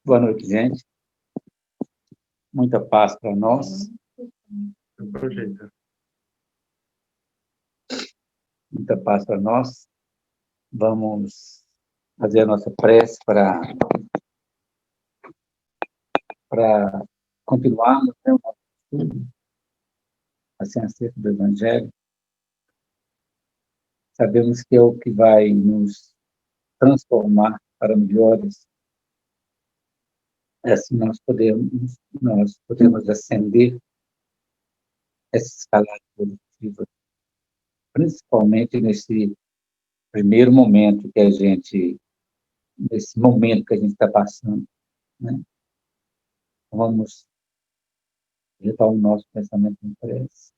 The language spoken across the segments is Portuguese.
Boa noite, gente. Muita paz para nós. Muita paz para nós. Vamos fazer a nossa prece para continuarmos, né, o nosso estudo, assim, acerca do Evangelho. Sabemos que é o que vai nos transformar para melhores. Assim nós podemos ascender essa escalada evolutiva, principalmente nesse primeiro momento que a gente, nesse momento que a gente está passando, né? Vamos levar o nosso pensamento em prece,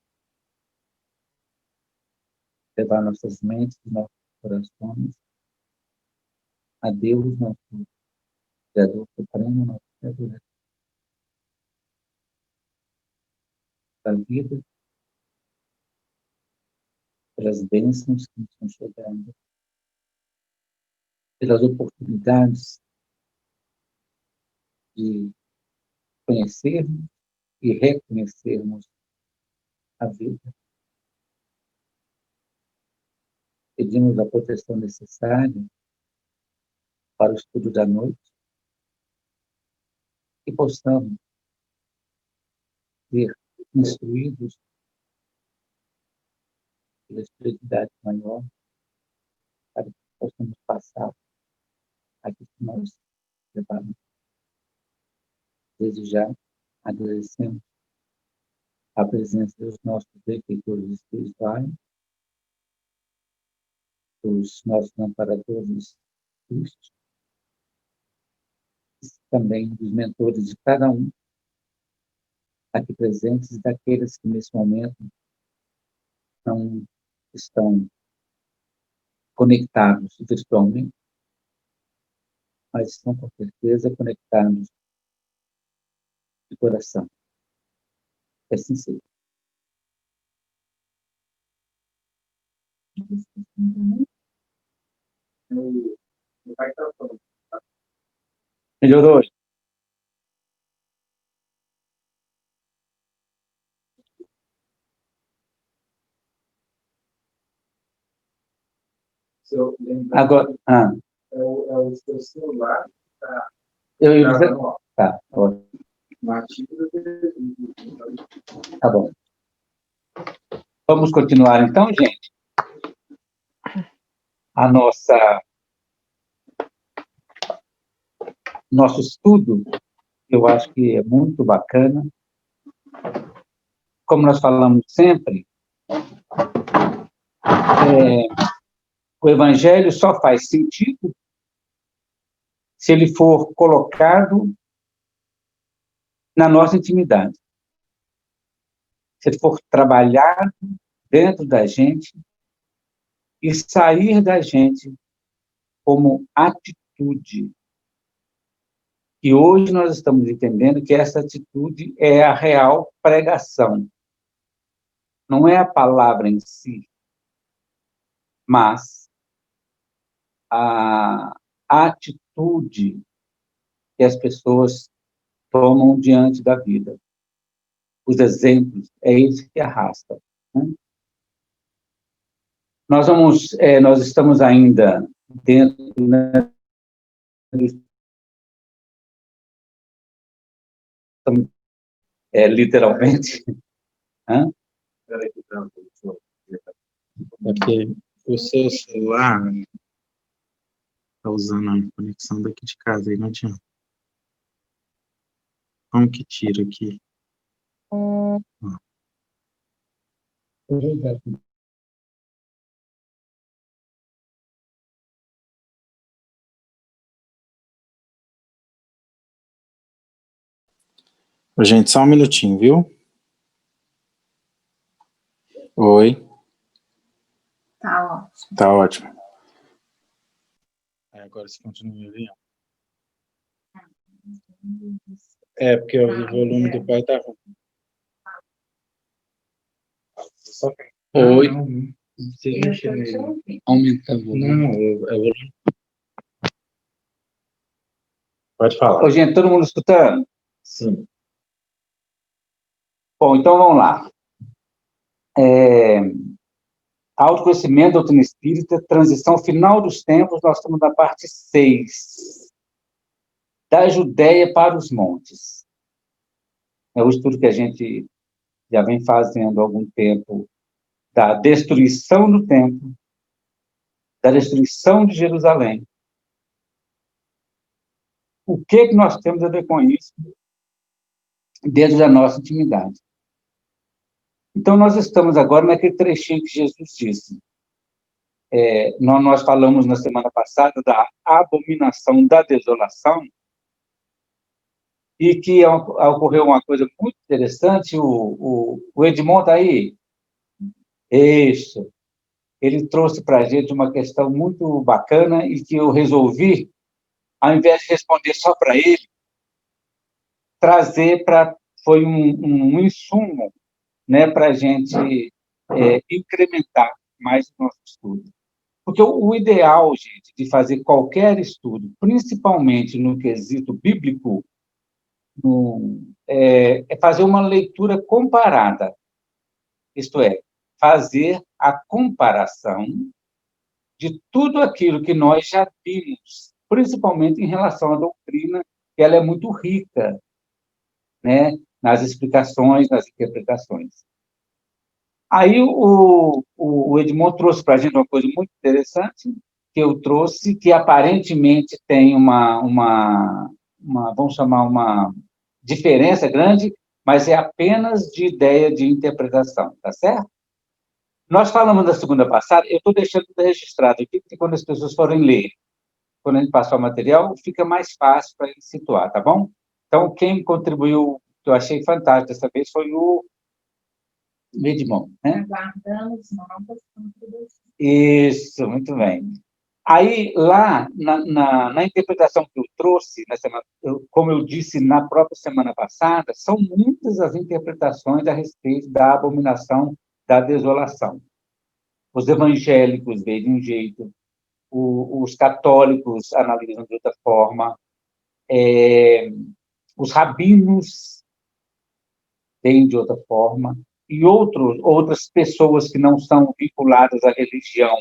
levar nossas mentes, nossos corações a Deus, nosso Criador Supremo, nosso Criador da vida, pelas bênçãos que nos estão chegando, pelas oportunidades de conhecermos e reconhecermos a vida. Pedimos a proteção necessária para o estudo da noite e possamos ser instruídos pela espiritualidade maior para que possamos passar aquilo que nós levamos. Desde já, agradecemos a presença dos nossos benfeitores espirituais, dos nossos amparadores crísticos, também dos mentores de cada um aqui presentes e daqueles que nesse momento não estão conectados virtualmente, mas estão com certeza conectados de coração. É sincero. Melhorou? Agora, é o seu celular que está... Tá, ótimo. Tá bom. Vamos continuar então, gente. Nosso estudo, eu acho que é muito bacana. Como nós falamos sempre, o Evangelho só faz sentido se ele for colocado na nossa intimidade. Se ele for trabalhado dentro da gente e sair da gente como atitude. E hoje nós estamos entendendo que essa atitude é a real pregação. Não é a palavra em si, mas a atitude que as pessoas tomam diante da vida. Os exemplos, é isso que arrasta. Né? Nós estamos ainda dentro, né, literalmente. Porque o seu celular está usando a conexão daqui de casa, aí não adianta. Como que tira aqui? Gente, só um minutinho, viu? Oi. Tá ótimo. Tá ótimo. Agora você continua me ouvindo? É, porque o volume do pai tá ruim. Oi. Você mexer nele. Aumenta o volume. Não, é o volume. Pode falar. Ô, gente, todo mundo escutando? Sim. Bom, então vamos lá. Autoconhecimento, doutrina espírita, transição final dos tempos, nós estamos na parte 6. Da Judéia para os montes. É o estudo que a gente já vem fazendo há algum tempo da destruição do templo, da destruição de Jerusalém. O que nós temos a ver com isso dentro da nossa intimidade? Então, nós estamos agora naquele trechinho que Jesus disse. Nós falamos na semana passada da abominação da desolação, e que ocorreu uma coisa muito interessante. O Edmond está aí? Isso. Ele trouxe para a gente uma questão muito bacana e que eu resolvi, ao invés de responder só para ele, trazer foi um insumo, né, para a gente incrementar mais o nosso estudo. Porque o ideal, gente, de fazer qualquer estudo, principalmente no quesito bíblico, é fazer uma leitura comparada. Isto é, fazer a comparação de tudo aquilo que nós já vimos, principalmente em relação à doutrina, que ela é muito rica, né, nas explicações, nas interpretações. Aí o Edmond trouxe para a gente uma coisa muito interessante, que eu trouxe, que aparentemente tem vamos chamar uma diferença grande, mas é apenas de ideia de interpretação, tá certo? Nós falamos da segunda passada, eu estou deixando registrado aqui, porque quando as pessoas forem ler, quando a gente passar o material, fica mais fácil para ele situar, tá bom? Então, quem contribuiu, que eu achei fantástico dessa vez, foi o Edmond, né? Guardamos novas contribuições. Isso, muito bem. Aí, lá, na interpretação que eu trouxe, como eu disse na própria semana passada, são muitas as interpretações a respeito da abominação da desolação. Os evangélicos veem de um jeito, os católicos analisam de outra forma, os rabinos veem de outra forma, e outras pessoas que não são vinculadas à religião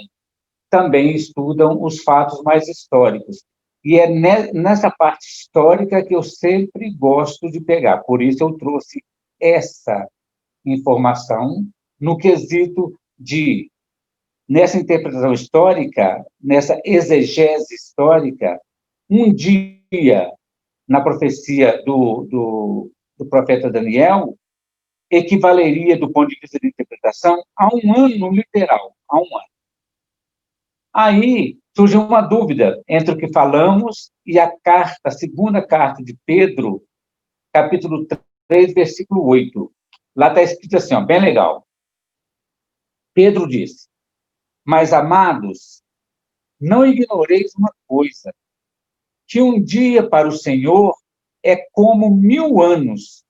também estudam os fatos mais históricos. E é nessa parte histórica que eu sempre gosto de pegar. Por isso eu trouxe essa informação no quesito de, nessa interpretação histórica, nessa exegese histórica, um dia, na profecia do profeta Daniel, equivaleria, do ponto de vista de interpretação, a um ano literal, a um ano. Aí surgiu uma dúvida entre o que falamos e a segunda carta de Pedro, capítulo 3, versículo 8. Lá está escrito assim, ó, bem legal. Pedro disse: mas, amados, não ignoreis uma coisa, que um dia para o Senhor é como 1000 anos,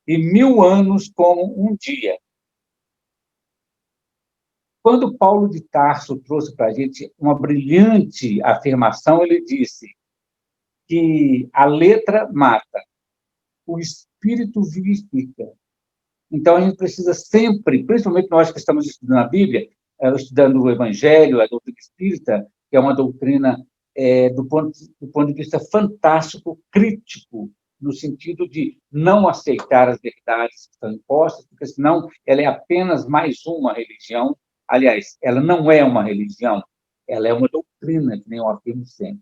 e 1000 anos como um dia. Quando Paulo de Tarso trouxe para a gente uma brilhante afirmação, ele disse que a letra mata, o espírito vivifica. Então, a gente precisa sempre, principalmente nós que estamos estudando a Bíblia, estudando o Evangelho, a doutrina espírita, que é uma doutrina do ponto de vista fantástico, crítico, no sentido de não aceitar as verdades que estão impostas, porque senão ela é apenas mais uma religião. Aliás, ela não é uma religião, ela é uma doutrina, que nem eu afirmo sempre.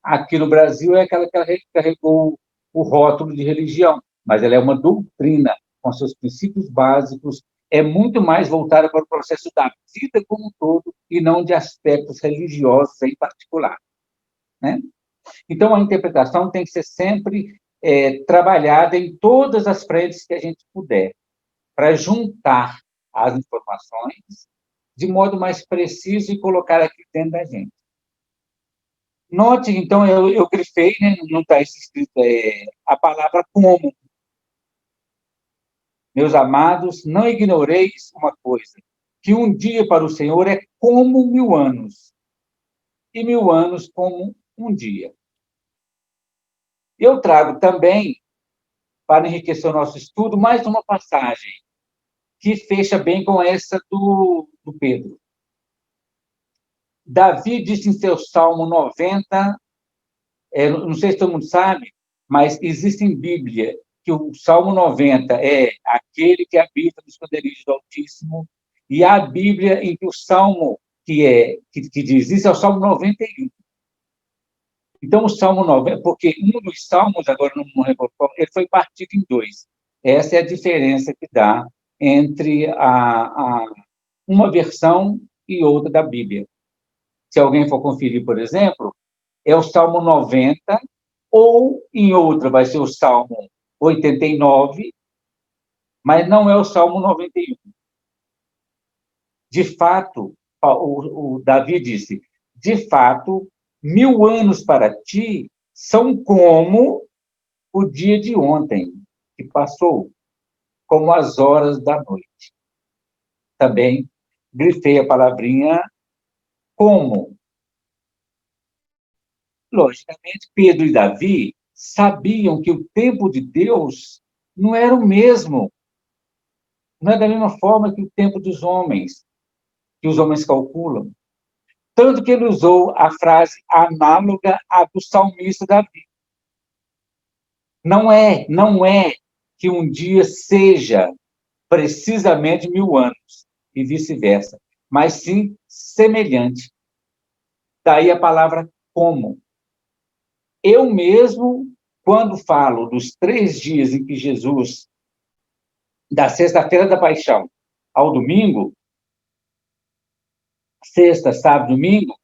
Aqui no Brasil é aquela que carregou o rótulo de religião, mas ela é uma doutrina, com seus princípios básicos, é muito mais voltada para o processo da vida como um todo, e não de aspectos religiosos em particular, né? Então, a interpretação tem que ser sempre trabalhada em todas as frentes que a gente puder, para juntar as informações de modo mais preciso e colocar aqui dentro da gente. Note, então, eu grifei, né, não está escrito a palavra como. Meus amados, não ignoreis uma coisa, que um dia para o Senhor é como 1000 anos, e 1000 anos como um dia. Eu trago também, para enriquecer o nosso estudo, mais uma passagem que fecha bem com essa do Pedro. Davi disse em seu Salmo 90, não sei se todo mundo sabe, mas existe em Bíblia que o Salmo 90 é aquele que habita no esconderijo do Altíssimo, e há a Bíblia em que o Salmo que diz isso é o Salmo 91. Então, o Salmo 90, porque um dos salmos, agora não me recordo, ele foi partido em dois. Essa é a diferença que dá entre uma versão e outra da Bíblia. Se alguém for conferir, por exemplo, é o Salmo 90, ou em outra vai ser o Salmo 89, mas não é o Salmo 91. De fato, o Davi disse, de fato, 1000 anos para ti são como o dia de ontem, que passou, como as horas da noite. Também grifei a palavrinha como. Logicamente, Pedro e Davi sabiam que o tempo de Deus não era o mesmo, não é da mesma forma que o tempo dos homens, que os homens calculam. Tanto que ele usou a frase análoga à do salmista Davi. Não é que um dia seja precisamente 1000 anos, e vice-versa, mas sim semelhante. Daí a palavra como. Eu mesmo, quando falo dos 3 dias em que Jesus, da sexta-feira da paixão ao domingo, sexta, sábado, domingo,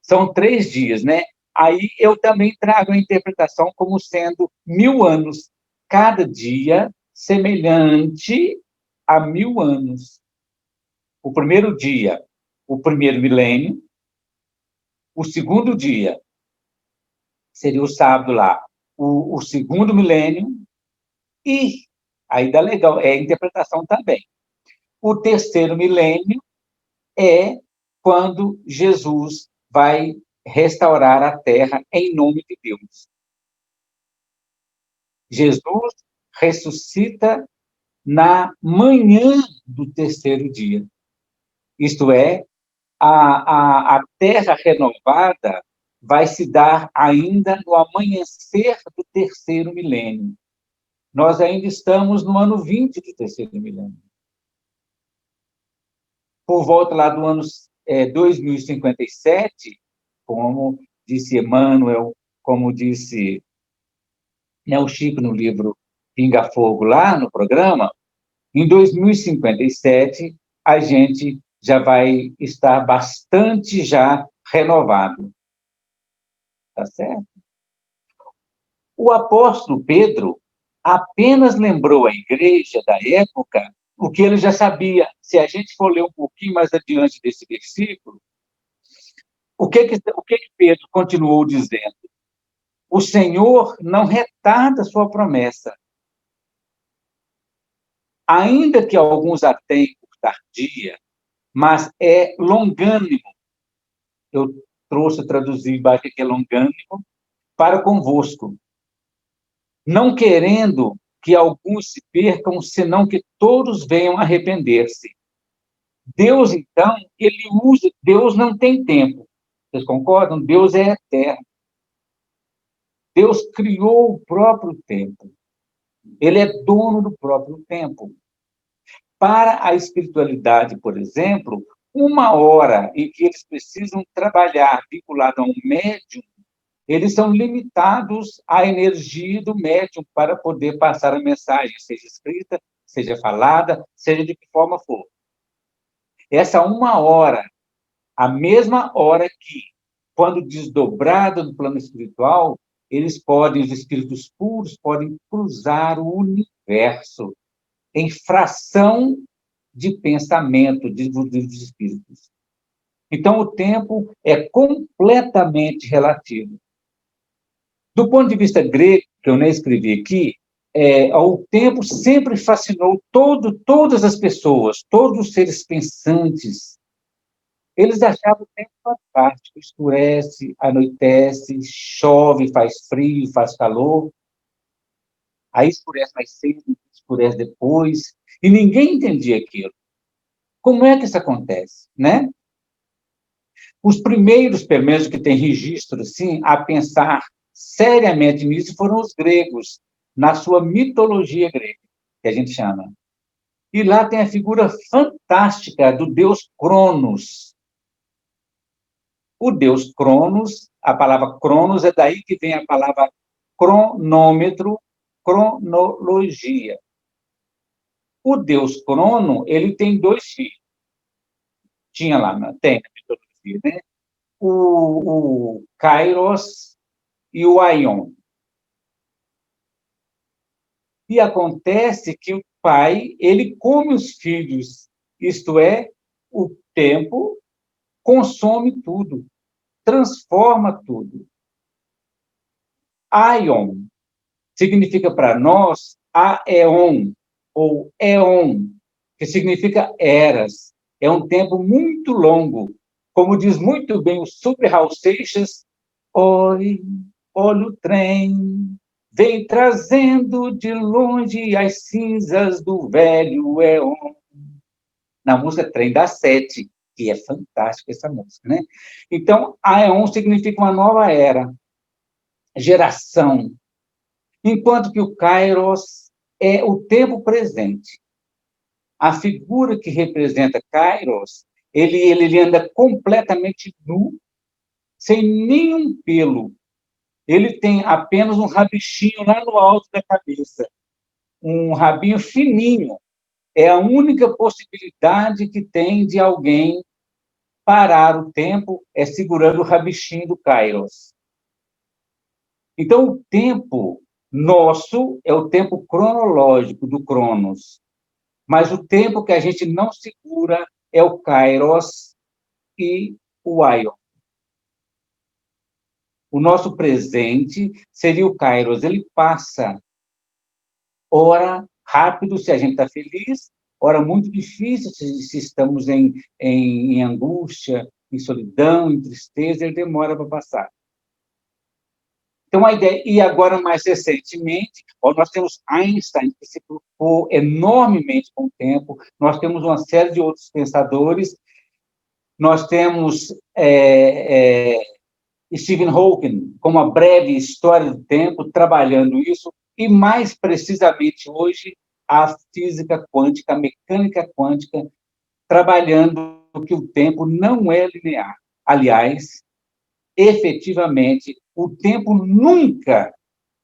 são 3 dias, né? Aí eu também trago a interpretação como sendo 1000 anos, cada dia semelhante a 1000 anos. O primeiro dia, o primeiro milênio, o segundo dia seria o sábado lá, o segundo milênio, e aí dá legal, é a interpretação também. O terceiro milênio é quando Jesus vai restaurar a terra em nome de Deus. Jesus ressuscita na manhã do terceiro dia. Isto é, a terra renovada vai se dar ainda no amanhecer do terceiro milênio. Nós ainda estamos no ano 20 do terceiro milênio. Por volta lá do ano 2057, como disse Emmanuel, como disse, né, o Chico no livro Pinga Fogo, lá no programa, em 2057, a gente já vai estar bastante já renovado. Tá certo? O apóstolo Pedro apenas lembrou à igreja da época o que ele já sabia. Se a gente for ler um pouquinho mais adiante desse versículo, o que Pedro continuou dizendo? O Senhor não retarda sua promessa. Ainda que alguns a tenham por tardia, mas é longânimo. Eu traduzi embaixo que é longânimo, para convosco, não querendo que alguns se percam, senão que todos venham arrepender-se. Deus, então, Deus não tem tempo. Vocês concordam? Deus é eterno. Deus criou o próprio tempo. Ele é dono do próprio tempo. Para a espiritualidade, por exemplo, 1 hora em que eles precisam trabalhar vinculado a um médium, eles são limitados à energia do médium para poder passar a mensagem, seja escrita, seja falada, seja de que forma for. Essa 1 hora, a mesma hora que, quando desdobrada no plano espiritual, os espíritos puros podem cruzar o universo em fração de pensamento dos espíritos. Então, o tempo é completamente relativo. Do ponto de vista grego, que eu nem escrevi aqui, o tempo sempre fascinou todas as pessoas, todos os seres pensantes. Eles achavam o tempo fantástico, escurece, anoitece, chove, faz frio, faz calor, Aí escurece mais cedo, escurece depois, e ninguém entendia aquilo. Como é que isso acontece, né? Os primeiros, pelo menos, que têm registro, assim, a pensar seriamente nisso foram os gregos, na sua mitologia grega, que a gente chama. E lá tem a figura fantástica do deus Cronos. O deus Cronos, a palavra Cronos é daí que vem a palavra cronômetro, cronologia. O deus Crono, ele tem 2 filhos. Tinha lá, tem na mitologia, né? O Kairos e o Aion. E acontece que o pai, ele come os filhos, isto é, o tempo consome tudo, transforma tudo. Aion significa para nós aeon, ou éon, que significa eras. É um tempo muito longo. Como diz muito bem o Super Raul Seixas, oi, olha o trem, vem trazendo de longe as cinzas do velho éon. Na música Trem das Sete, que é fantástica essa música, né? Então, aeon significa uma nova era, geração, enquanto que o Kairos é o tempo presente. A figura que representa Kairos, ele anda completamente nu, sem nenhum pelo. Ele tem apenas um rabichinho lá no alto da cabeça, um rabinho fininho. É a única possibilidade que tem de alguém parar o tempo, é segurando o rabichinho do Kairos. Então, o tempo nosso é o tempo cronológico do Cronos, mas o tempo que a gente não segura é o Kairos e o Aion. O nosso presente seria o Kairos, ele passa, ora rápido se a gente está feliz, ora muito difícil se estamos em angústia, em solidão, em tristeza, ele demora para passar. Então, a ideia, e agora, mais recentemente, nós temos Einstein, que se preocupou enormemente com o tempo, nós temos uma série de outros pensadores, nós temos Stephen Hawking, com uma breve história do tempo, trabalhando isso, e mais precisamente hoje, a física quântica, a mecânica quântica, trabalhando que o tempo não é linear. Aliás, efetivamente, o tempo nunca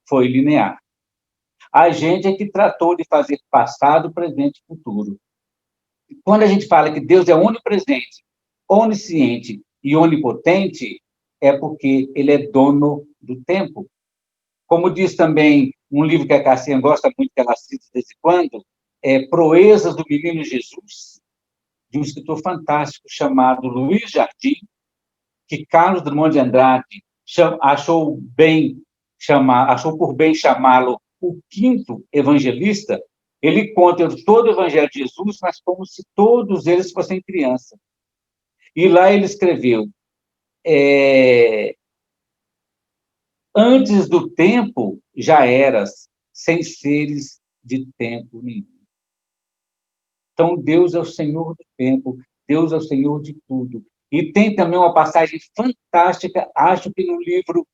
foi linear. A gente é que tratou de fazer passado, presente e futuro. Quando a gente fala que Deus é onipresente, onisciente e onipotente, é porque ele é dono do tempo. Como diz também um livro que a Cassinha gosta muito, que ela cita de vez em quando, Proezas do Menino Jesus, de um escritor fantástico chamado Luiz Jardim, que Carlos Drummond de Andrade achou por bem chamá-lo o quinto evangelista. Ele conta todo o evangelho de Jesus, mas como se todos eles fossem crianças. E lá ele escreveu, antes do tempo já eras, sem seres de tempo nenhum. Então, Deus é o Senhor do tempo, Deus é o Senhor de tudo. E tem também uma passagem fantástica, acho que no livro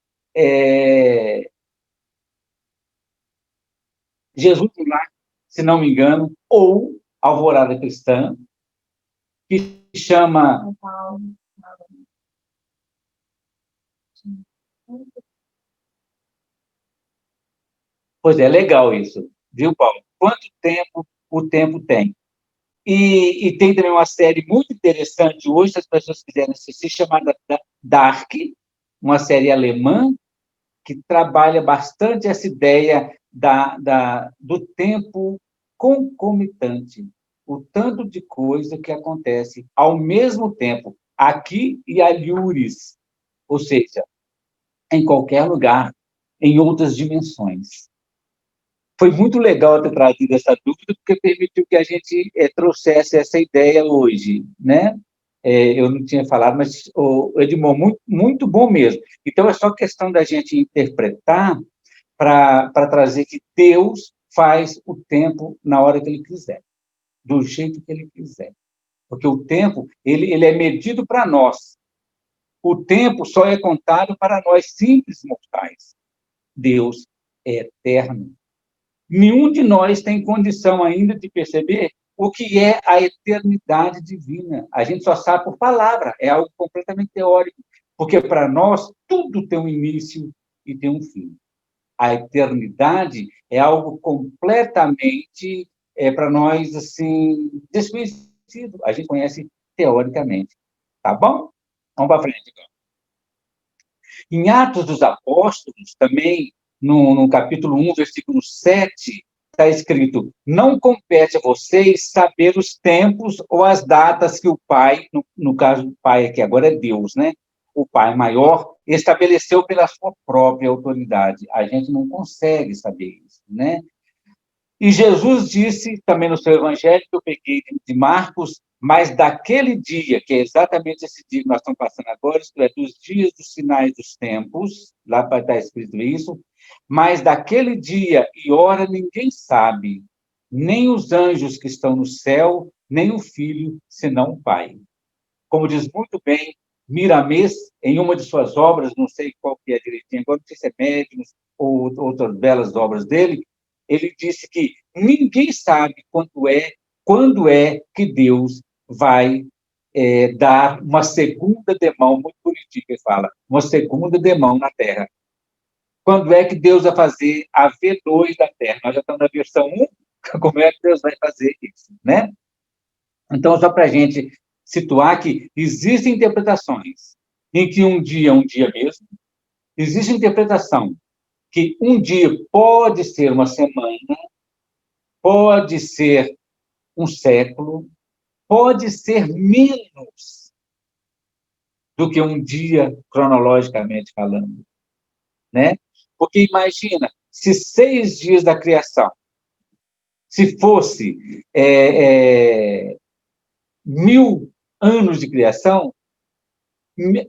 Jesus no Lar, se não me engano, ou Alvorada Cristã, que chama... Pois é, legal isso, viu, Paulo? Quanto tempo o tempo tem? E tem também uma série muito interessante hoje, se as pessoas quiserem assistir, chamada Dark, uma série alemã, que trabalha bastante essa ideia do tempo concomitante, o tanto de coisa que acontece ao mesmo tempo, aqui e alhures, ou seja, em qualquer lugar, em outras dimensões. Foi muito legal ter trazido essa dúvida, porque permitiu que a gente trouxesse essa ideia hoje, né? Eu não tinha falado, mas, Edmond, muito, muito bom mesmo. Então, é só questão da gente interpretar para trazer que Deus faz o tempo na hora que ele quiser, do jeito que ele quiser. Porque o tempo, ele é medido para nós. O tempo só é contado para nós simples mortais. Deus é eterno. Nenhum de nós tem condição ainda de perceber o que é a eternidade divina. A gente só sabe por palavra, é algo completamente teórico, porque para nós tudo tem um início e tem um fim. A eternidade é algo completamente, para nós, assim, desconhecido. A gente conhece teoricamente. Tá bom? Vamos para frente, então. Em Atos dos Apóstolos, também, no capítulo 1, versículo 7, está escrito: não compete a vocês saber os tempos ou as datas que o Pai, no caso do Pai aqui agora é Deus, né? O Pai maior estabeleceu pela sua própria autoridade. A gente não consegue saber isso, né? E Jesus disse, também no seu evangelho, que eu peguei de Marcos, mas daquele dia, que é exatamente esse dia que nós estamos passando agora, isto é, dos dias dos sinais dos tempos, lá vai estar escrito isso, mas daquele dia e hora ninguém sabe, nem os anjos que estão no céu, nem o Filho, senão o Pai. Como diz muito bem Miramês, em uma de suas obras, não sei qual que é direitinho, agora não sei se é Médiuns ou outras belas obras dele, ele disse que ninguém sabe quando é que Deus vai dar uma segunda demão, muito bonitinho que ele fala, uma segunda demão na Terra. Quando é que Deus vai fazer a V2 da Terra? Nós já estamos na versão 1, como é que Deus vai fazer isso, né? Então, só para a gente situar que existem interpretações em que um dia é um dia mesmo, existe interpretação que um dia pode ser uma semana, pode ser um século, pode ser menos do que um dia, cronologicamente falando, né? Porque imagina, se 6 dias da criação, se fosse 1000 anos de criação,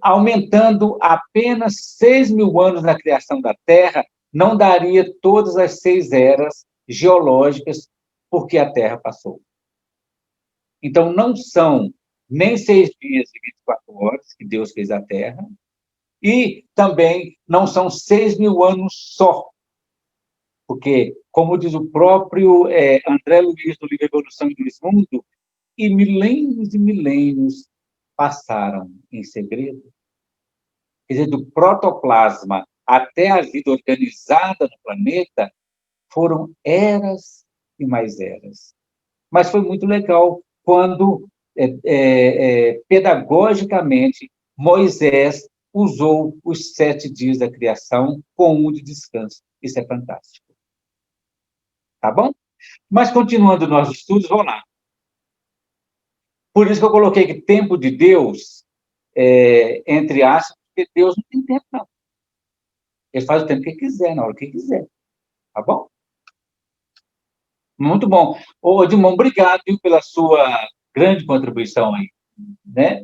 aumentando apenas 6.000 anos na criação da Terra, não daria todas as 6 eras geológicas porque a Terra passou. Então, não são nem 6 dias e 24 horas que Deus fez a Terra, e também não são 6.000 anos só, porque, como diz o próprio André Luiz, do livro Evolução e Mundo, e milênios passaram em segredo. Quer dizer, do protoplasma até a vida organizada no planeta, foram eras e mais eras. Mas foi muito legal quando, pedagogicamente, Moisés usou os 7 dias da criação com um de descanso. Isso é fantástico. Tá bom? Mas, continuando nossos estudos, vamos lá. Por isso que eu coloquei que tempo de Deus, entre aspas, porque Deus não tem tempo, não. Ele faz o tempo que quiser, na hora que quiser. Tá bom? Muito bom. Ô, Edmond, obrigado pela sua grande contribuição aí, né?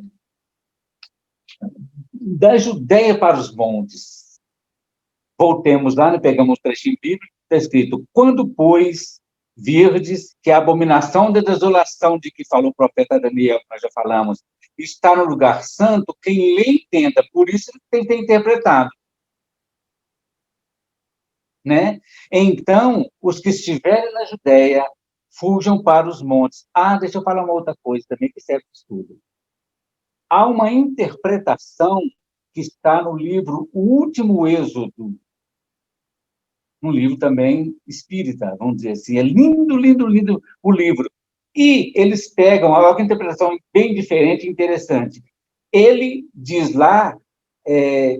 Da Judéia para os montes. Voltemos lá, né? Pegamos o trechinho bíblico, está escrito: quando, pois, virdes que a abominação da desolação de que falou o profeta Daniel, que nós já falamos, está no lugar santo, quem lhe entenda, por isso ele tem que ter interpretado. Né? Então, os que estiverem na Judéia, fujam para os montes. Deixa eu falar uma outra coisa também que serve para estudo. Há uma interpretação que está no livro O Último Êxodo, um livro também espírita, vamos dizer assim. É lindo, lindo, lindo o livro. E eles pegam uma interpretação bem diferente e interessante. Ele diz lá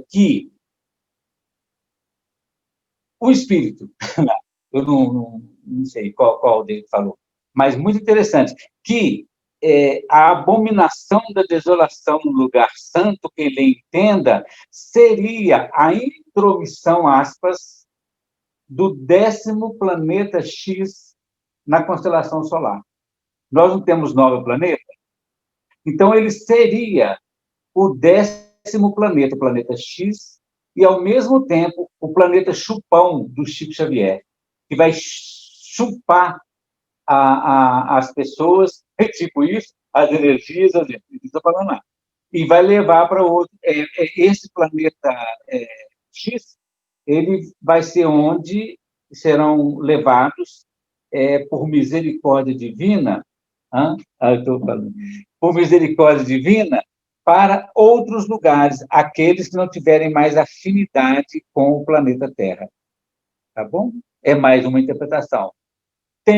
que o espírito, eu não sei qual dele falou, mas muito interessante, que a abominação da desolação no lugar santo, que ele entenda, seria a intromissão, aspas, do 10º planeta X na constelação solar. Nós não temos 9 planetas, então ele seria o 10º planeta, o planeta X, e, ao mesmo tempo, o planeta chupão do Chico Xavier, que vai chupar as pessoas, é tipo isso, as energias, não estou falando nada, e vai levar para outro. Esse planeta X, ele vai ser onde serão levados por misericórdia divina, eu estou falando, por misericórdia divina, para outros lugares, aqueles que não tiverem mais afinidade com o planeta Terra. Tá bom? É mais uma interpretação.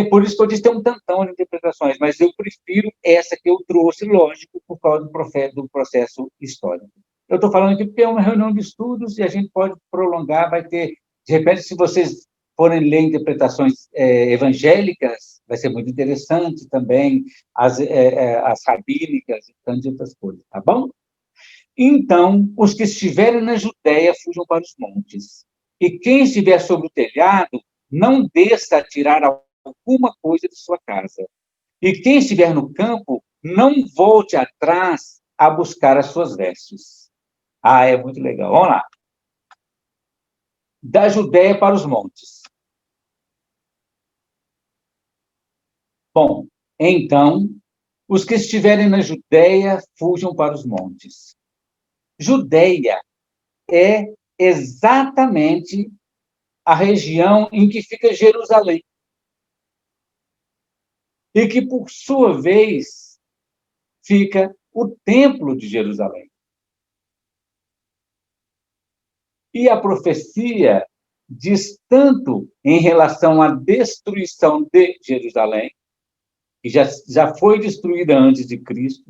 Por isso que eu disse que tem um tantão de interpretações, mas eu prefiro essa que eu trouxe, lógico, por causa do processo histórico. Eu estou falando aqui porque é uma reunião de estudos e a gente pode prolongar, vai ter... De repente, se vocês forem ler interpretações evangélicas, vai ser muito interessante também, as rabínicas e tantas outras coisas, tá bom? Então, os que estiverem na Judéia fujam para os montes. E quem estiver sobre o telhado, não desça a tirar alguma coisa de sua casa. E quem estiver no campo, não volte atrás a buscar as suas vestes. É muito legal. Vamos lá. Da Judéia para os montes. Bom, então, os que estiverem na Judéia, fujam para os montes. Judéia é exatamente a região em que fica Jerusalém. E que, por sua vez, fica o Templo de Jerusalém. E a profecia diz tanto em relação à destruição de Jerusalém, que já foi destruída antes de Cristo,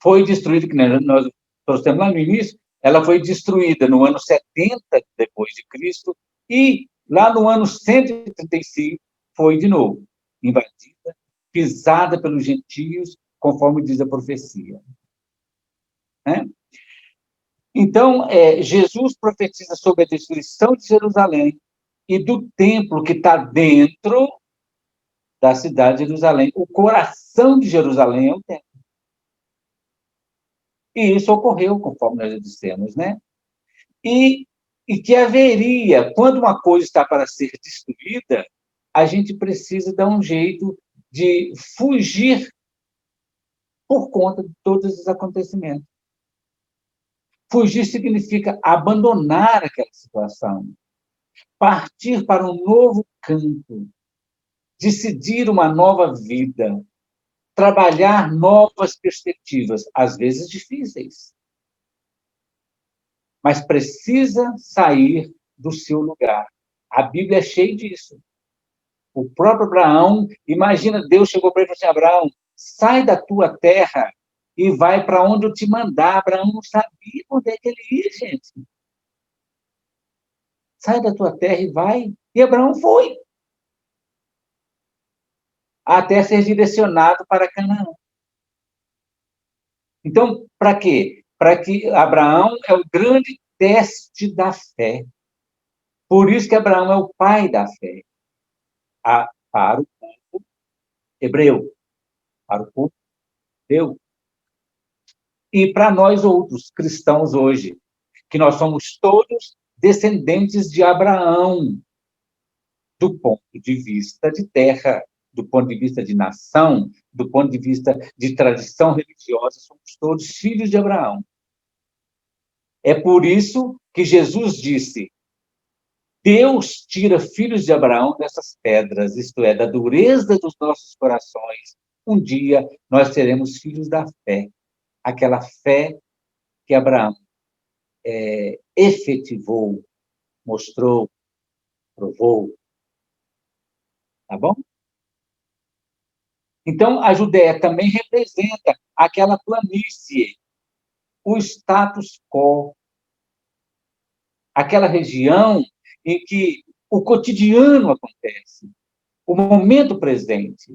foi destruída, que nós trouxemos lá no início, ela foi destruída no ano 70 depois de Cristo, e lá no ano 135 foi de novo invadida, pisada pelos gentios, conforme diz a profecia. Então, Jesus profetiza sobre a destruição de Jerusalém e do templo que está dentro da cidade de Jerusalém. O coração de Jerusalém é o templo. E isso ocorreu, conforme nós já dissemos, né? E que haveria, quando uma coisa está para ser destruída, a gente precisa dar um jeito de fugir por conta de todos esses acontecimentos. Fugir significa abandonar aquela situação, partir para um novo campo, decidir uma nova vida, trabalhar novas perspectivas, às vezes difíceis. Mas precisa sair do seu lugar. A Bíblia é cheia disso. O próprio Abraão, imagina, Deus chegou para ele e falou assim: Abraão, sai da tua terra e vai para onde eu te mandar. Abraão não sabia onde é que ele ia, gente. Sai da tua terra e vai. E Abraão foi. Até ser direcionado para Canaã. Então, para quê? Para que Abraão é o grande teste da fé. Por isso que Abraão é o pai da fé. Para o povo hebreu. Para o povo judeu. E para nós outros, cristãos hoje, que nós somos todos descendentes de Abraão, do ponto de vista de terra, do ponto de vista de nação, do ponto de vista de tradição religiosa, somos todos filhos de Abraão. É por isso que Jesus disse: Deus tira filhos de Abraão dessas pedras, isto é, da dureza dos nossos corações. Um dia nós seremos filhos da fé, aquela fé que Abraão efetivou, mostrou, provou. Tá bom? Então, a Judéia também representa aquela planície, o status quo, aquela região em que o cotidiano acontece, o momento presente,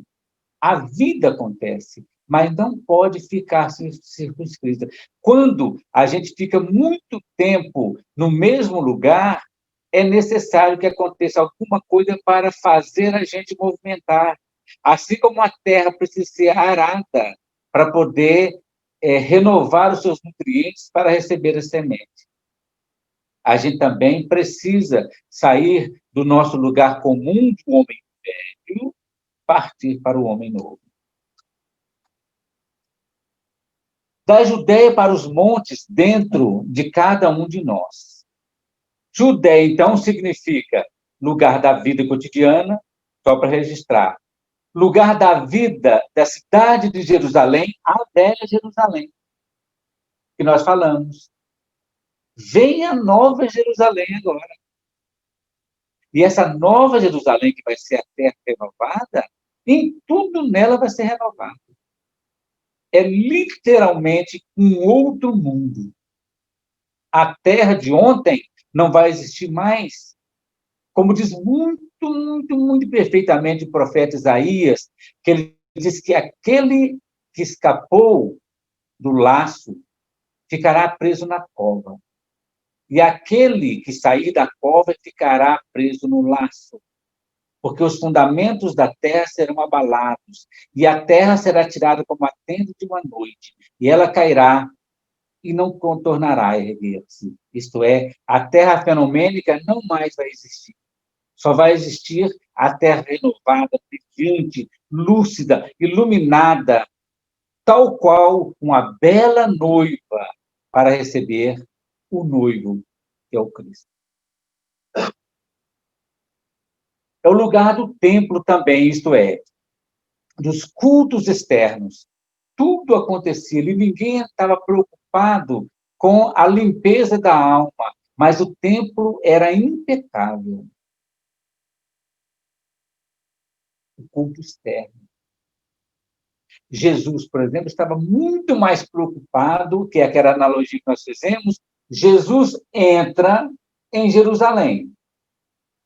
a vida acontece, mas não pode ficar circunscrita. Quando a gente fica muito tempo no mesmo lugar, é necessário que aconteça alguma coisa para fazer a gente movimentar. Assim como a terra precisa ser arada para poder renovar os seus nutrientes para receber a semente. a gente também precisa sair do nosso lugar comum do homem velho, partir para o homem novo. Da Judéia para os montes, dentro de cada um de nós. Judéia, então, significa lugar da vida cotidiana, só para registrar. Lugar da vida da cidade de Jerusalém, a velha Jerusalém, que nós falamos. Vem a nova Jerusalém agora. E essa nova Jerusalém, que vai ser a terra renovada, em tudo nela vai ser renovado. É literalmente um outro mundo. A terra de ontem não vai existir mais. Como diz muito perfeitamente o profeta Isaías, que ele diz que aquele que escapou do laço ficará preso na cova. E aquele que sair da cova ficará preso no laço. Porque os fundamentos da terra serão abalados, e a terra será tirada como a tenda de uma noite, e ela cairá e não contornará a erguer-se. Isto é, a terra fenomênica não mais vai existir. Só vai existir a terra renovada, brilhante, lúcida, iluminada, tal qual uma bela noiva para receber o noivo, que é o Cristo. É o lugar do templo também, isto é, dos cultos externos. Tudo acontecia ali, ninguém estava preocupado com a limpeza da alma, mas o templo era impecável. O culto externo. Jesus, por exemplo, estava muito mais preocupado, que é aquela analogia que nós fizemos, Jesus entra em Jerusalém.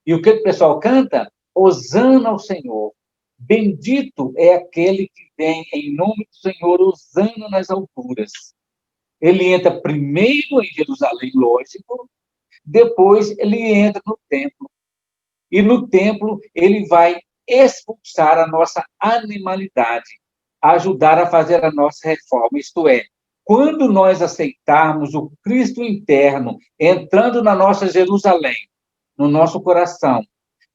E o que o pessoal canta? Hosana ao Senhor. Bendito é aquele que vem em nome do Senhor, hosana nas alturas. Ele entra primeiro em Jerusalém, lógico, depois ele entra no templo. E no templo ele vai expulsar a nossa animalidade, ajudar a fazer a nossa reforma. Isto é, quando nós aceitarmos o Cristo interno entrando na nossa Jerusalém, no nosso coração,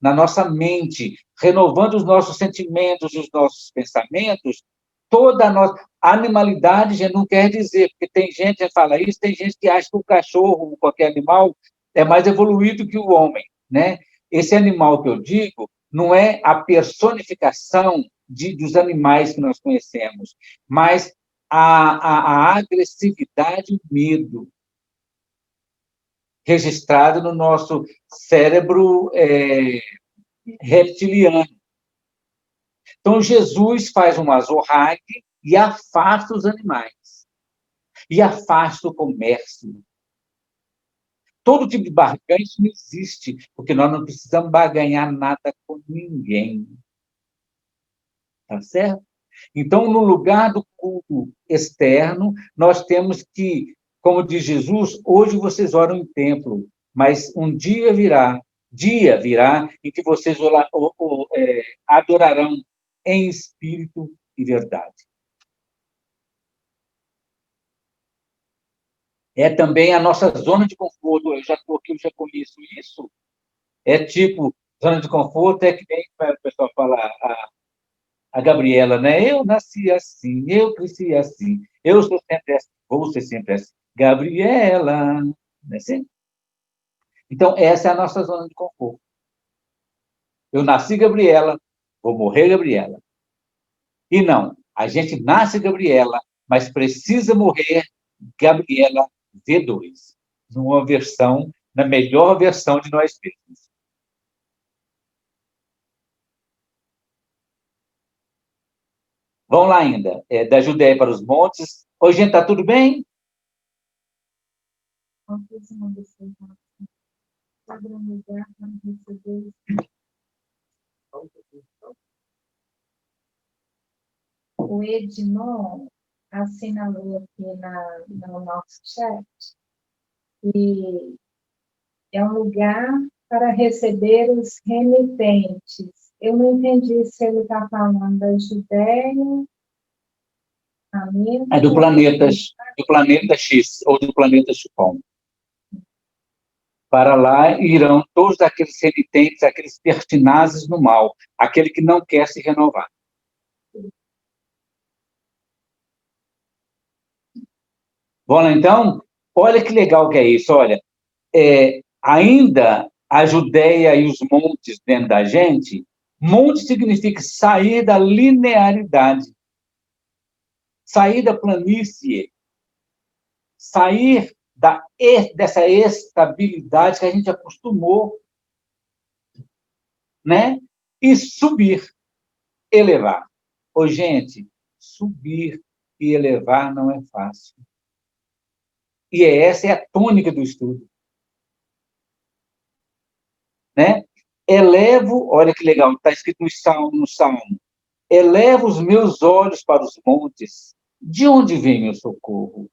na nossa mente, renovando os nossos sentimentos, os nossos pensamentos, toda a nossa animalidade já não quer dizer, porque tem gente que fala isso, tem gente que acha que o cachorro, qualquer animal, é mais evoluído que o homem, né? Esse animal que eu digo não é a personificação dos animais que nós conhecemos, mas a agressividade e o medo registrado no nosso cérebro reptiliano. Então, Jesus faz um azorrague e afasta os animais. E afasta o comércio. Todo tipo de barganha, isso não existe, porque nós não precisamos barganhar nada com ninguém. Tá certo? Então, no lugar do culto externo, nós temos que, como diz Jesus, hoje vocês oram em templo, mas um dia virá em que vocês adorarão em espírito e verdade. É também a nossa zona de conforto. Eu já estou aqui, eu já conheço isso. É tipo, zona de conforto é que nem o pessoal fala, a Gabriela, né? Eu nasci assim, eu cresci assim, eu sou sempre assim, vou ser sempre assim. Gabriela, não é assim? Então, essa é a nossa zona de conforto. Eu nasci Gabriela, vou morrer Gabriela. E não, a gente nasce Gabriela, mas precisa morrer Gabriela V2, numa versão, na melhor versão de nós mesmos. Vamos lá ainda, da Judéia para os montes. Oi, gente, tá tudo bem? O Edmond assinalou aqui no nosso chat que é um lugar para receber os remitentes. Eu não entendi se ele está falando da Judéia, Do planeta X, ou do planeta Chupão. Para lá irão todos aqueles renitentes, aqueles pertinazes no mal, aquele que não quer se renovar. Vamos lá, então? Olha que legal que é isso, olha. Ainda a Judéia e os montes dentro da gente, monte significa sair da linearidade, sair da planície, sair dessa estabilidade que a gente acostumou, né? E subir, elevar. Ô, gente, subir e elevar não é fácil. E essa é a tônica do estudo. Né? Elevo, olha que legal, está escrito no Salmo, elevo os meus olhos para os montes, de onde vem meu socorro?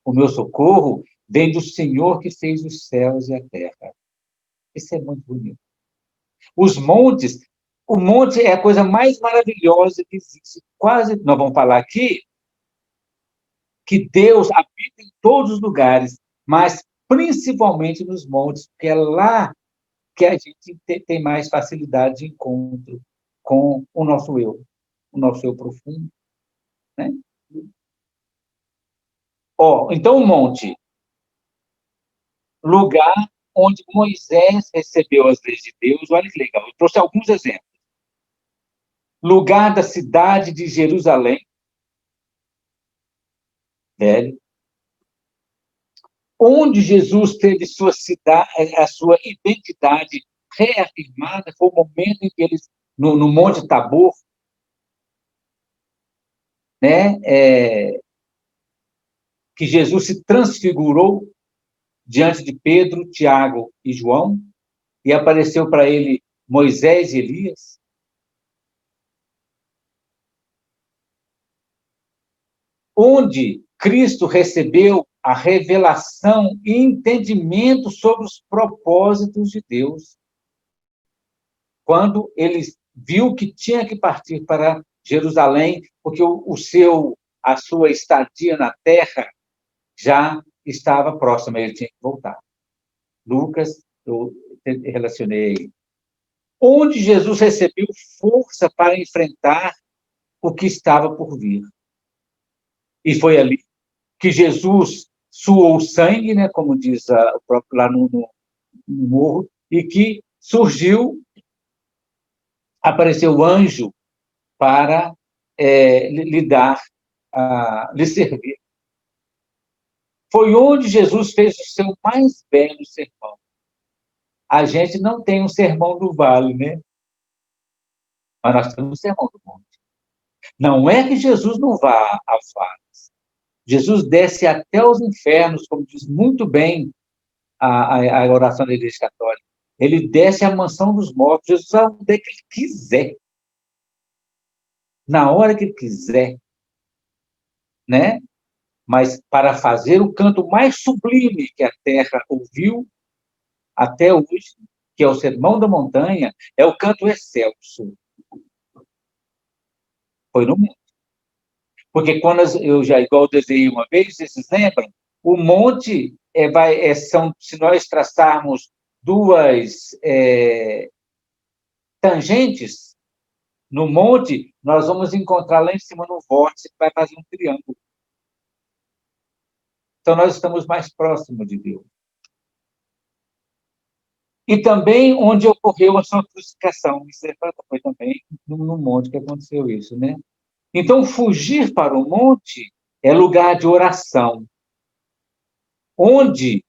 O meu socorro vem do Senhor que fez os céus e a terra. Isso é muito bonito. Os montes, o monte é a coisa mais maravilhosa que existe. Quase, nós vamos falar aqui, que Deus habita em todos os lugares, mas principalmente nos montes, porque é lá que a gente tem mais facilidade de encontro com o nosso eu profundo. Né? Então, o monte, lugar onde Moisés recebeu as leis de Deus, olha que legal, eu trouxe alguns exemplos. Lugar da cidade de Jerusalém, velho, onde Jesus teve a sua identidade reafirmada, foi o momento em que eles, no Monte Tabor, né, que Jesus se transfigurou diante de Pedro, Tiago e João, e apareceu para ele Moisés e Elias. Onde Cristo recebeu a revelação e entendimento sobre os propósitos de Deus. Quando ele viu que tinha que partir para Jerusalém, porque a sua estadia na terra já estava próxima, ele tinha que voltar. Lucas, eu relacionei. Onde Jesus recebeu força para enfrentar o que estava por vir. E foi ali que Jesus suou sangue, né, como diz o próprio lá no morro, e que apareceu o anjo para lhe servir. Foi onde Jesus fez o seu mais belo sermão. A gente não tem um sermão do vale, né? Mas nós temos um sermão do monte. Não é que Jesus não vá aos vales. Jesus desce até os infernos, como diz muito bem a oração da Igreja Católica. Ele desce à mansão dos mortos. Jesus vai onde que ele quiser. Na hora que ele quiser. Né? Mas para fazer o canto mais sublime que a terra ouviu até hoje, que é o Sermão da Montanha, é o canto excelso. Foi no monte. Porque quando igual eu desenhei uma vez, vocês se lembram? O monte se nós traçarmos duas tangentes no monte, nós vamos encontrar lá em cima no vórtice que vai fazer um triângulo. Então, nós estamos mais próximos de Deus. E também onde ocorreu a sua crucificação. Isso foi também no monte que aconteceu isso, né? Então, fugir para o monte é lugar de oração, onde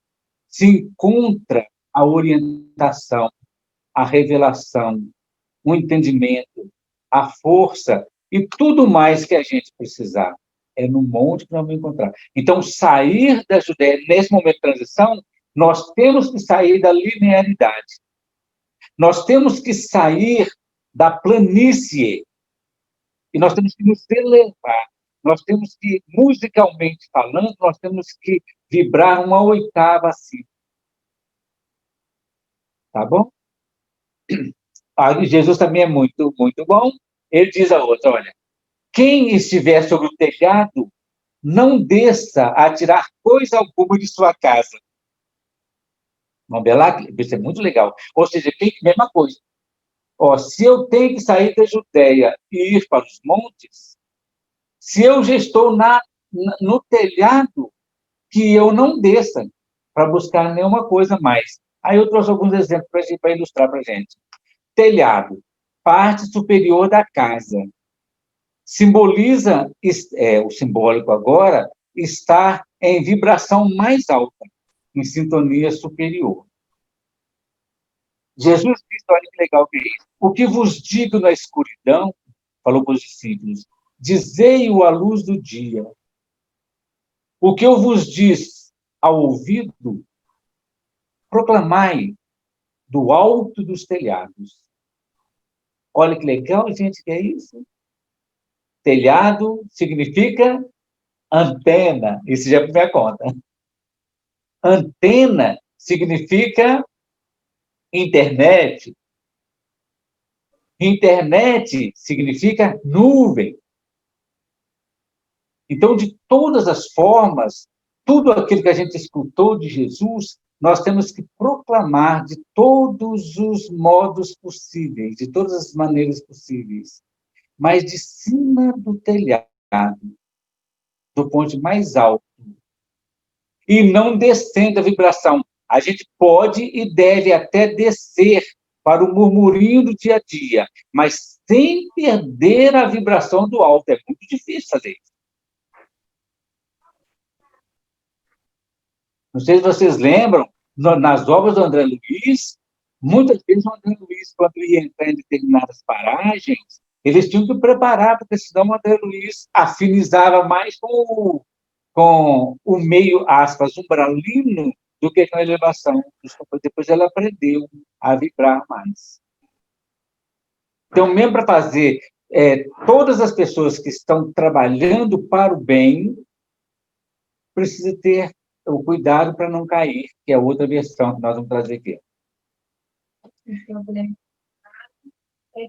se encontra a orientação, a revelação, o entendimento, a força e tudo mais que a gente precisar. É no monte que nós vamos encontrar. Então, sair da Judéia, nesse momento de transição, nós temos que sair da linearidade. Nós temos que sair da planície. E nós temos que nos elevar. Nós temos que, musicalmente falando, nós temos que vibrar uma oitava acima. Tá bom? Jesus também é muito, muito bom. Ele diz a outra, olha, quem estiver sobre o telhado, não desça a tirar coisa alguma de sua casa. Vamos ver lá, isso é muito legal. Ou seja, mesma coisa. Ó, se eu tenho que sair da Judéia e ir para os montes, se eu já estou no telhado, que eu não desça para buscar nenhuma coisa mais. Aí eu trouxe alguns exemplos para ilustrar para a gente. Telhado, parte superior da casa. Simboliza, o simbólico agora, estar em vibração mais alta, em sintonia superior. Jesus disse, olha que legal que é isso. O que vos digo na escuridão, falou para os discípulos, dizei-o à luz do dia. O que eu vos diz ao ouvido, proclamai do alto dos telhados. Olha que legal, gente, que é isso. Telhado significa antena, isso já é minha conta. Antena significa internet. Internet significa nuvem. Então, de todas as formas, tudo aquilo que a gente escutou de Jesus, nós temos que proclamar de todos os modos possíveis, de todas as maneiras possíveis, mas de cima do telhado, do ponto mais alto, e não descendo a vibração. A gente pode e deve até descer para o murmurinho do dia a dia, mas sem perder a vibração do alto. É muito difícil fazer isso. Não sei se vocês lembram, nas obras do André Luiz, muitas vezes o André Luiz, quando ia entrar em determinadas paragens, eles tinham que preparar, porque senão o André Luiz afinizava mais com o meio, aspas, umbralino, do que com a elevação. Depois ela aprendeu a vibrar mais. Então, mesmo para fazer todas as pessoas que estão trabalhando para o bem, precisa ter o cuidado para não cair, que é outra versão que nós vamos trazer aqui. Então,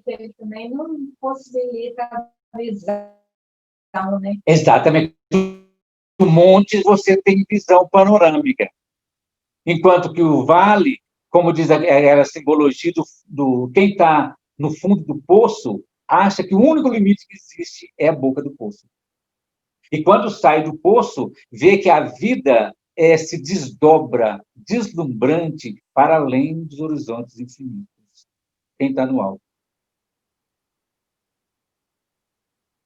ele também não possibilita a visão, né? Exatamente. No monte você tem visão panorâmica, enquanto que o vale, como diz a simbologia do quem está no fundo do poço, acha que o único limite que existe é a boca do poço. E quando sai do poço, vê que a vida se desdobra, deslumbrante, para além dos horizontes infinitos. Quem está no alto.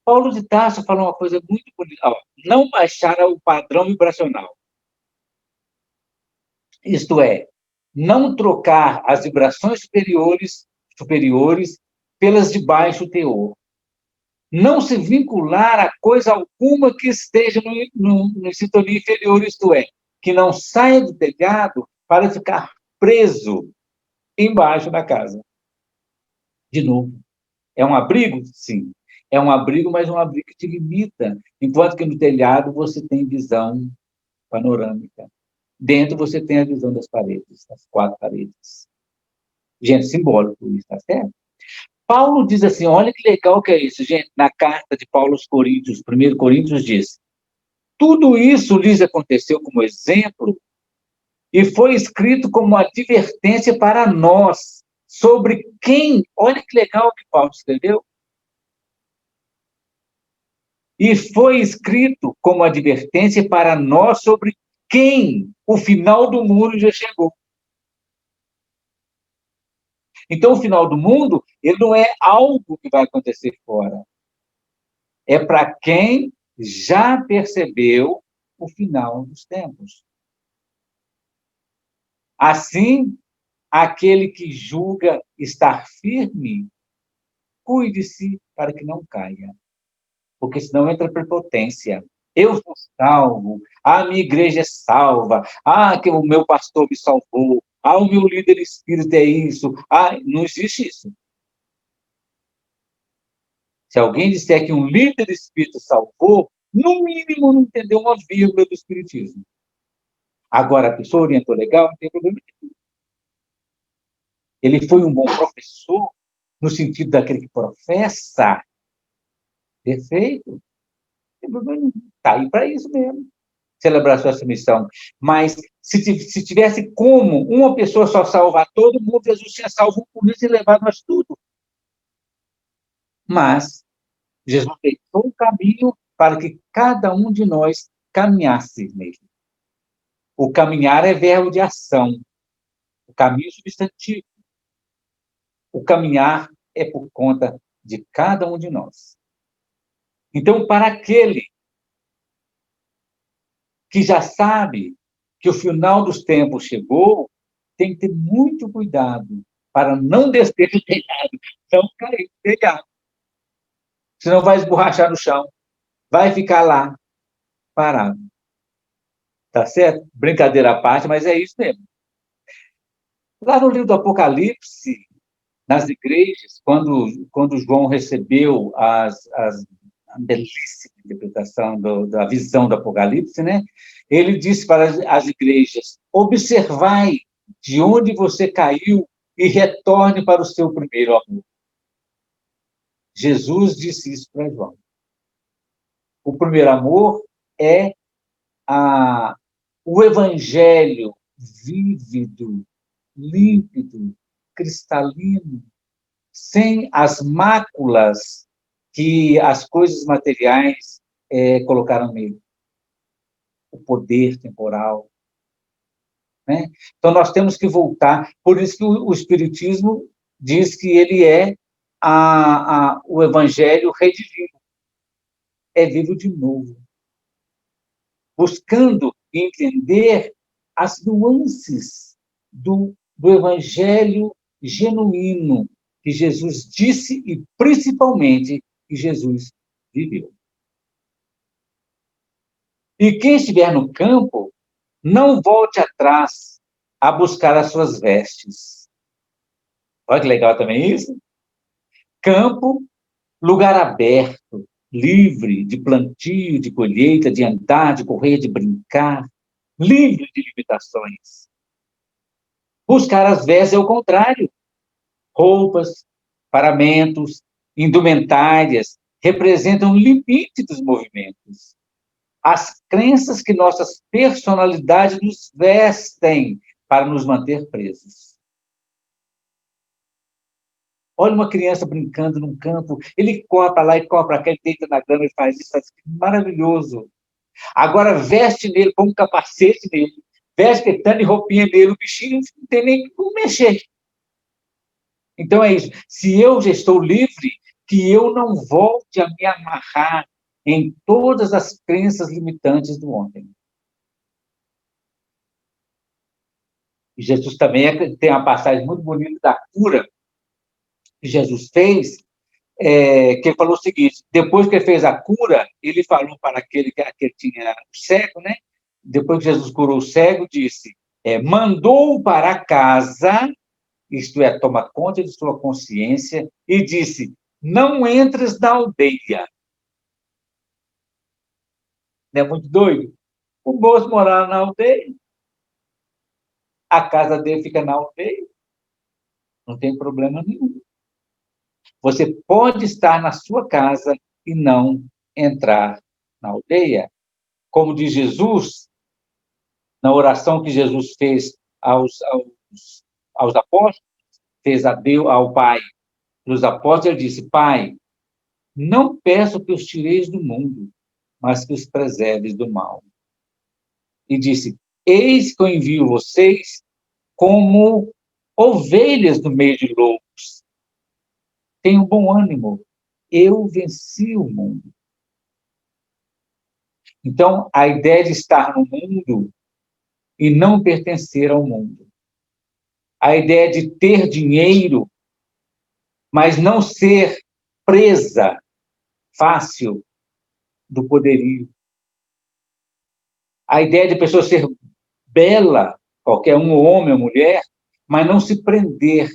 Paulo de Tarso fala uma coisa muito bonita. Não baixar o padrão vibracional. Isto é, não trocar as vibrações superiores pelas de baixo teor. Não se vincular a coisa alguma que esteja no sintonia inferior, isto é, que não saia do telhado para ficar preso embaixo da casa. De novo, é um abrigo? Sim. É um abrigo, mas um abrigo que te limita, enquanto que no telhado você tem visão panorâmica. Dentro você tem a visão das paredes, das 4 paredes. Gente, simbólico isso, tá certo? Paulo diz assim, olha que legal que é isso, gente, na carta de Paulo aos Coríntios, 1 Coríntios diz, tudo isso lhes aconteceu como exemplo e foi escrito como advertência para nós, sobre quem, olha que legal que Paulo escreveu, e foi escrito como advertência para nós sobre quem o final do mundo já chegou. Então, o final do mundo, ele não é algo que vai acontecer fora. É para quem já percebeu o final dos tempos. Assim, aquele que julga estar firme, cuide-se para que não caia. Porque senão entra prepotência. Eu sou salvo, a minha igreja é salva, que o meu pastor me salvou, o meu líder espírita é isso. Não existe isso. Se alguém disser que um líder espírita salvou, no mínimo não entendeu uma vírgula do espiritismo. Agora, a pessoa orientou legal, não tem problema nenhum. Ele foi um bom professor, no sentido daquele que professa. Perfeito. Não tem problema nenhum. Está aí para isso mesmo. celebração dessa missão. Mas, se tivesse como uma pessoa só salvar todo mundo, Jesus tinha salvo por isso e levado nós tudo. Mas, Jesus deixou um caminho para que cada um de nós caminhasse nele. O caminhar é verbo de ação. O caminho é substantivo. O caminhar é por conta de cada um de nós. Então, para aquele que já sabe que o final dos tempos chegou, tem que ter muito cuidado para não descer do telhado, não cair do telhado. Senão vai esborrachar no chão, vai ficar lá, parado. Tá certo? Brincadeira à parte, mas é isso mesmo. Lá no livro do Apocalipse, nas igrejas, quando João recebeu a belíssima interpretação da visão do Apocalipse, né? Ele disse para as igrejas: observai de onde você caiu e retorne para o seu primeiro amor. Jesus disse isso para João. O primeiro amor é o evangelho vívido, límpido, cristalino, sem as máculas que as coisas materiais colocaram nele. O poder temporal. Né? Então, nós temos que voltar. Por isso que o Espiritismo diz que ele é o Evangelho redivivo. É vivo de novo. Buscando entender as nuances do Evangelho genuíno que Jesus disse e, principalmente, que Jesus viveu. E quem estiver no campo, não volte atrás a buscar as suas vestes. Olha que legal também isso. Campo, lugar aberto, livre de plantio, de colheita, de andar, de correr, de brincar, livre de limitações. Buscar as vestes é o contrário. Roupas, paramentos, indumentárias representam o limite dos movimentos. As crenças que nossas personalidades nos vestem para nos manter presos. Olha uma criança brincando num campo, ele corre para lá e corre para cá, ele deita na grama e faz isso, maravilhoso. Agora veste nele, põe um capacete nele, veste petano e roupinha nele, o bichinho não tem nem como mexer. Então é isso. Se eu já estou livre, que eu não volte a me amarrar em todas as crenças limitantes do homem. E Jesus também tem uma passagem muito bonita da cura que Jesus fez, que ele falou o seguinte: depois que ele fez a cura, ele falou para aquele que tinha o cego, né? Depois que Jesus curou o cego, disse: mandou para casa, isto é, toma conta de sua consciência, e disse: não entres na aldeia. Não é muito doido? O moço morava na aldeia, a casa dele fica na aldeia, não tem problema nenhum. Você pode estar na sua casa e não entrar na aldeia. Como diz Jesus, na oração que Jesus fez aos apóstolos, fez a Deus, ao Pai, dos apóstolos, ele disse: Pai, não peço que os tireis do mundo, mas que os preserves do mal. E disse: eis que eu envio vocês como ovelhas no meio de lobos. Tenham bom ânimo, eu venci o mundo. Então, a ideia de estar no mundo e não pertencer ao mundo. A ideia de ter dinheiro, mas não ser presa fácil do poderio. A ideia de a pessoa ser bela, qualquer um, homem ou mulher, mas não se prender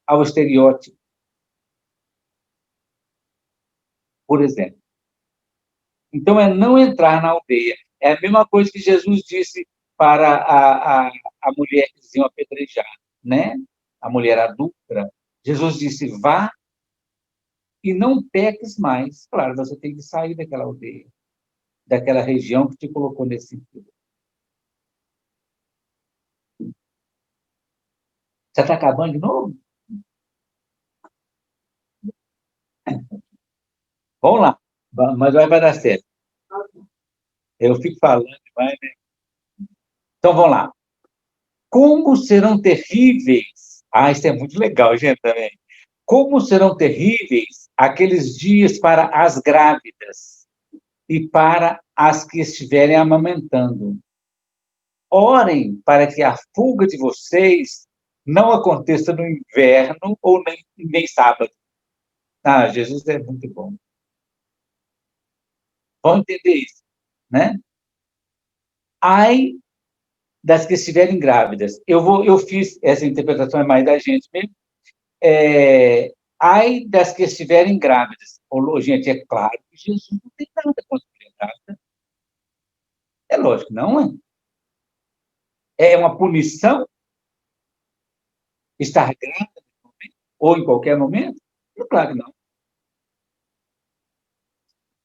ao estereótipo. Por exemplo. Então, é não entrar na aldeia. É a mesma coisa que Jesus disse para a mulher que diziam apedrejar, né? A mulher adúltera. Jesus disse: vá e não peques mais. Claro, você tem que sair daquela aldeia, daquela região que te colocou nesse sentido. Você está acabando de novo? Vamos lá, mas vai dar certo. Eu fico falando demais, né? Então, vamos lá. Como serão terríveis... Ah, isso é muito legal, gente, também. Como serão terríveis aqueles dias para as grávidas e para as que estiverem amamentando. Orem para que a fuga de vocês não aconteça no inverno ou nem sábado. Ah, Jesus é muito bom. Vamos entender isso, né? Ai das que estiverem grávidas. Eu fiz essa interpretação, é mais da gente mesmo. Ai das que estiverem grávidas. Gente, é claro que Jesus não tem nada contra mulher grávida. É lógico, não é? É uma punição estar grávida ou em qualquer momento? Claro que não.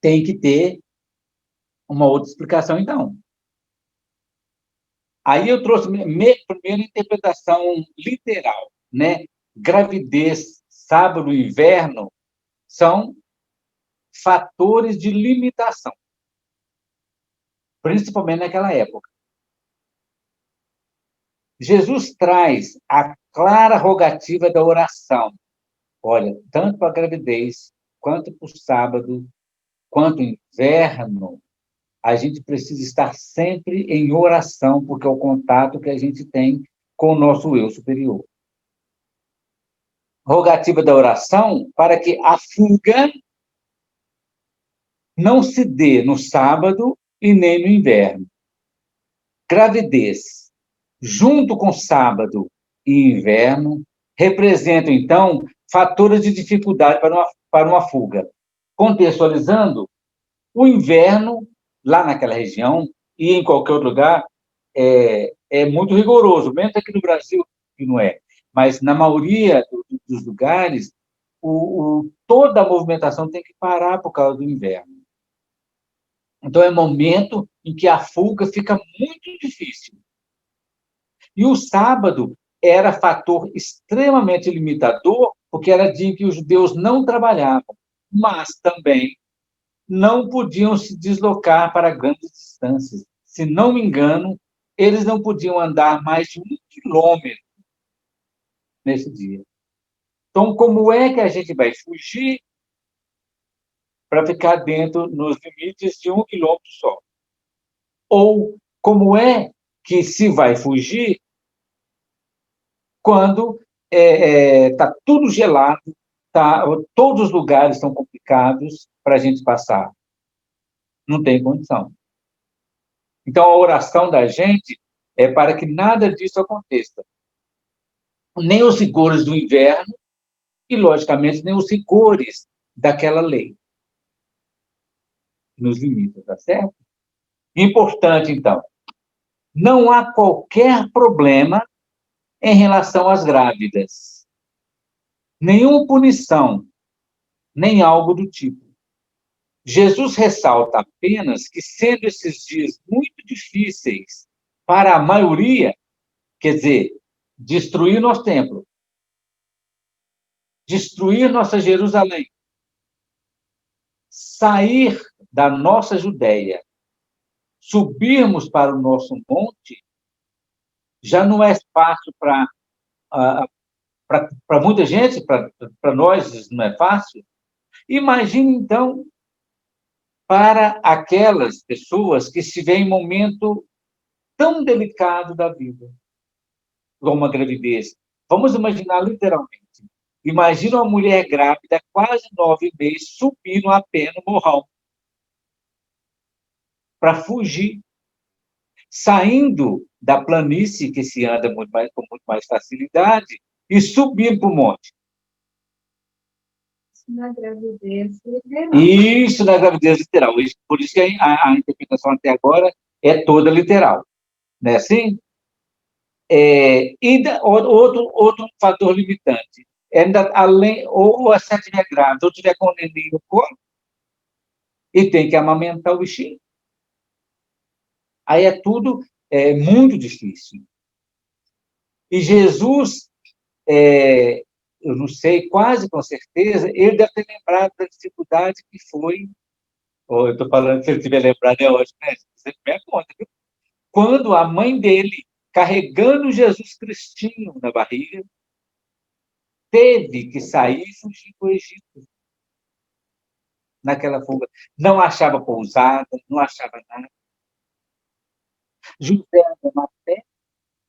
Tem que ter uma outra explicação, então. Aí eu trouxe primeira interpretação literal, né? Gravidez, sábado e inverno são fatores de limitação, principalmente naquela época. Jesus traz a clara rogativa da oração. Olha, tanto para a gravidez, quanto para o sábado, quanto o inverno, a gente precisa estar sempre em oração, porque é o contato que a gente tem com o nosso eu superior. Rogativa da oração para que a fuga não se dê no sábado e nem no inverno. Gravidez, junto com sábado e inverno, representam, então, fatores de dificuldade para uma fuga. Contextualizando, o inverno, lá naquela região, e em qualquer outro lugar, é muito rigoroso, menos aqui no Brasil, que não é. Mas, na maioria dos lugares, toda a movimentação tem que parar por causa do inverno. Então, é momento em que a fuga fica muito difícil. E o sábado era fator extremamente limitador, porque era dia que os judeus não trabalhavam, mas também não podiam se deslocar para grandes distâncias. Se não me engano, eles não podiam andar mais de 1 quilômetro nesse dia. Então, como é que a gente vai fugir para ficar dentro, nos limites de 1 quilômetro só? Ou como é que se vai fugir quando está tudo gelado, todos os lugares estão complicados para a gente passar? Não tem condição. Então, a oração da gente é para que nada disso aconteça. Nem os rigores do inverno e, logicamente, nem os rigores daquela lei. Nos limites, tá certo? Importante, então, não há qualquer problema em relação às grávidas. Nenhuma punição, nem algo do tipo. Jesus ressalta apenas que, sendo esses dias muito difíceis para a maioria, quer dizer, destruir nosso templo, destruir nossa Jerusalém, sair da nossa Judéia, subirmos para o nosso monte, já não é fácil para muita gente, para nós não é fácil. Imagine, então, para aquelas pessoas que estiverem em um momento tão delicado da vida, como a gravidez. Vamos imaginar literalmente. Imagina uma mulher grávida, quase 9 meses, subindo a pé no morrão para fugir, saindo da planície, que se anda com muito mais facilidade, e subindo para o monte. Na gravidez literal. Isso na gravidez literal. Por isso que a interpretação até agora é toda literal. Não é assim? Outro fator limitante. Ou se estiver grávida, ou estiver com o neném no colo, e tem que amamentar o bichinho. Aí é tudo muito difícil. E Jesus, eu não sei, quase com certeza, ele deve ter lembrado da dificuldade que foi, ou eu estou falando, se ele tiver lembrado, é ótimo, né? Você me conta, viu? Quando a mãe dele, carregando Jesus Cristinho na barriga, teve que sair e fugir para o Egito, naquela fuga. Não achava pousada, não achava nada. José andando a pé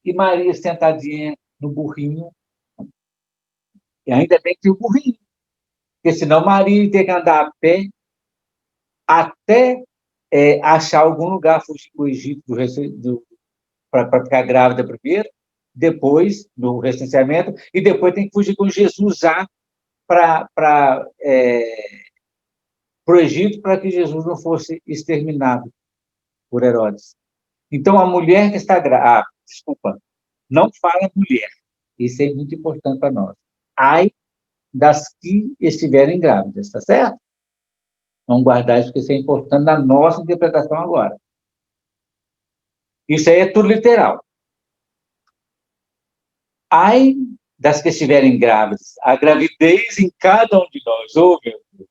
e Maria sentadinha no burrinho. E ainda bem que tinha o burrinho, porque senão Maria ia ter que andar a pé até achar algum lugar, fugir para o Egito para ficar grávida primeiro, depois do recenseamento, e depois tem que fugir com Jesus já para o Egito, para que Jesus não fosse exterminado por Herodes. Então, a mulher que está grávida, desculpa, não fala mulher, isso é muito importante para nós. Ai das que estiverem grávidas, tá certo? Vamos guardar isso, porque isso é importante na nossa interpretação agora. Isso aí é tudo literal. Ai das que estiverem grávidas, a gravidez em cada um de nós. Ô, meu Deus.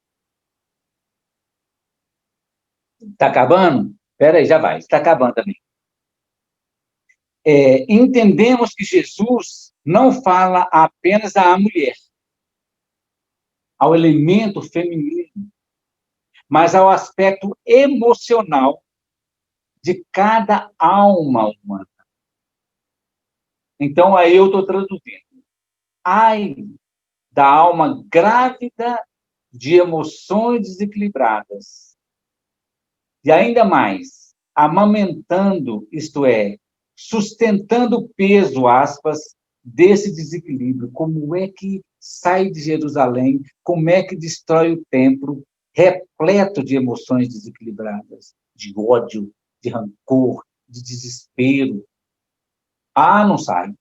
Está acabando? Espera aí, já vai. Está acabando também. Entendemos que Jesus não fala apenas à mulher, ao elemento feminino, mas ao aspecto emocional de cada alma humana. Então, aí eu estou traduzindo. Ai da alma grávida de emoções desequilibradas. E ainda mais, amamentando, isto é, sustentando o peso, aspas, desse desequilíbrio. Como é que sai de Jerusalém? Como é que destrói o templo repleto de emoções desequilibradas, de ódio, de rancor, de desespero? Ah, não sai.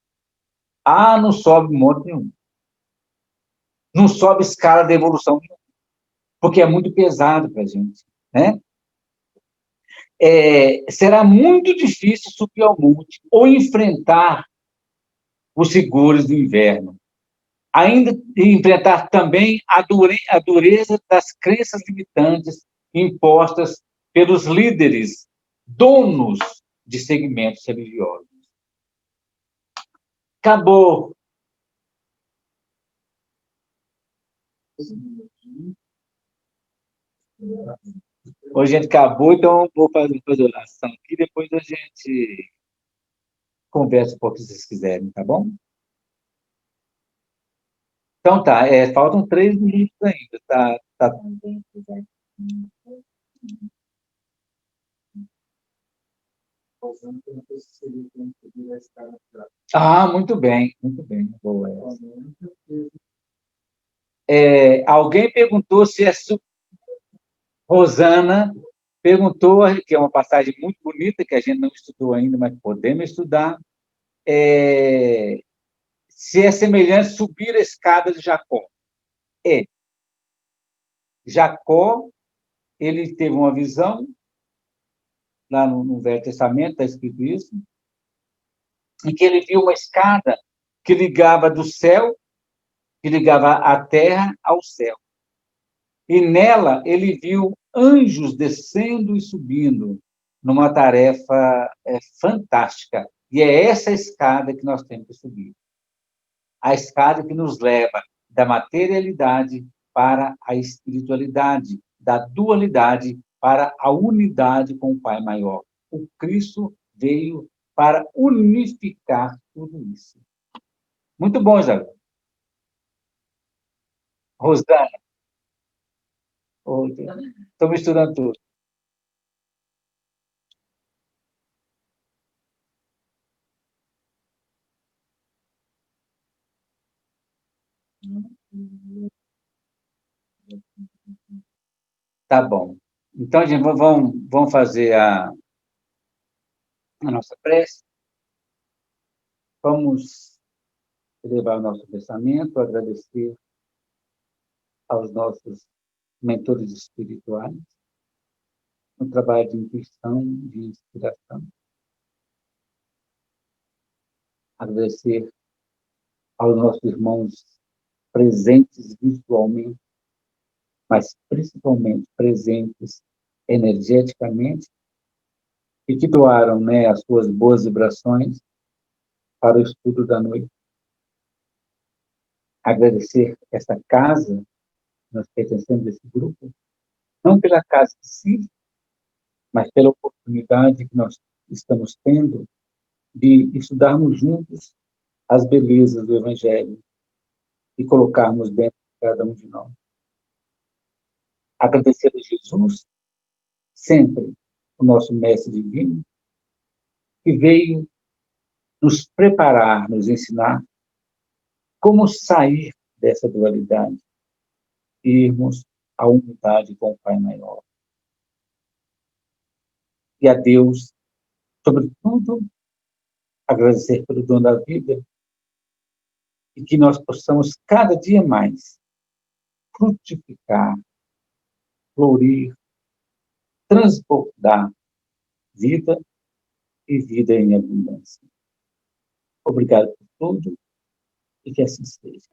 Ah, não sobe monte nenhum. Não sobe escala de evolução nenhuma, porque é muito pesado para a gente, né? Será muito difícil subir ao monte ou enfrentar os rigores do inverno. Ainda enfrentar também a dureza das crenças limitantes impostas pelos líderes, donos de segmentos religiosos. Acabou. Hoje a gente acabou, então vou fazer oração aqui, depois a gente conversa um pouco se vocês quiserem, tá bom? Então tá, faltam 3 minutos ainda, tá. Ah, muito bem, boa essa. Alguém perguntou se Rosana perguntou, que é uma passagem muito bonita, que a gente não estudou ainda, mas podemos estudar, se é semelhante subir a escada de Jacó. Jacó, ele teve uma visão, lá no Velho Testamento está escrito isso, em que ele viu uma escada que ligava do céu, que ligava a terra ao céu. E nela ele viu anjos descendo e subindo, numa tarefa fantástica. E é essa escada que nós temos que subir. A escada que nos leva da materialidade para a espiritualidade, da dualidade para a unidade com o Pai maior. O Cristo veio para unificar tudo isso. Muito bom, Isabel. Rosana. Estou misturando tudo. Tá bom. Então, gente, vamos fazer a nossa prece. Vamos elevar o nosso pensamento, agradecer aos nossos mentores espirituais, no trabalho de intuição, de inspiração. Agradecer aos nossos irmãos presentes virtualmente, mas principalmente presentes energeticamente, e que doaram, né, as suas boas vibrações para o estudo da noite. Agradecer essa casa, nós pertencemos a esse grupo, não pela casa em si, mas pela oportunidade que nós estamos tendo de estudarmos juntos as belezas do Evangelho e colocarmos dentro de cada um de nós. Agradecer a Jesus, sempre o nosso mestre divino, que veio nos preparar, nos ensinar como sair dessa dualidade e irmos à unidade com o Pai Maior. E a Deus, sobretudo, agradecer pelo dom da vida e que nós possamos cada dia mais frutificar, florir, transbordar vida e vida em abundância. Obrigado por tudo e que assim seja.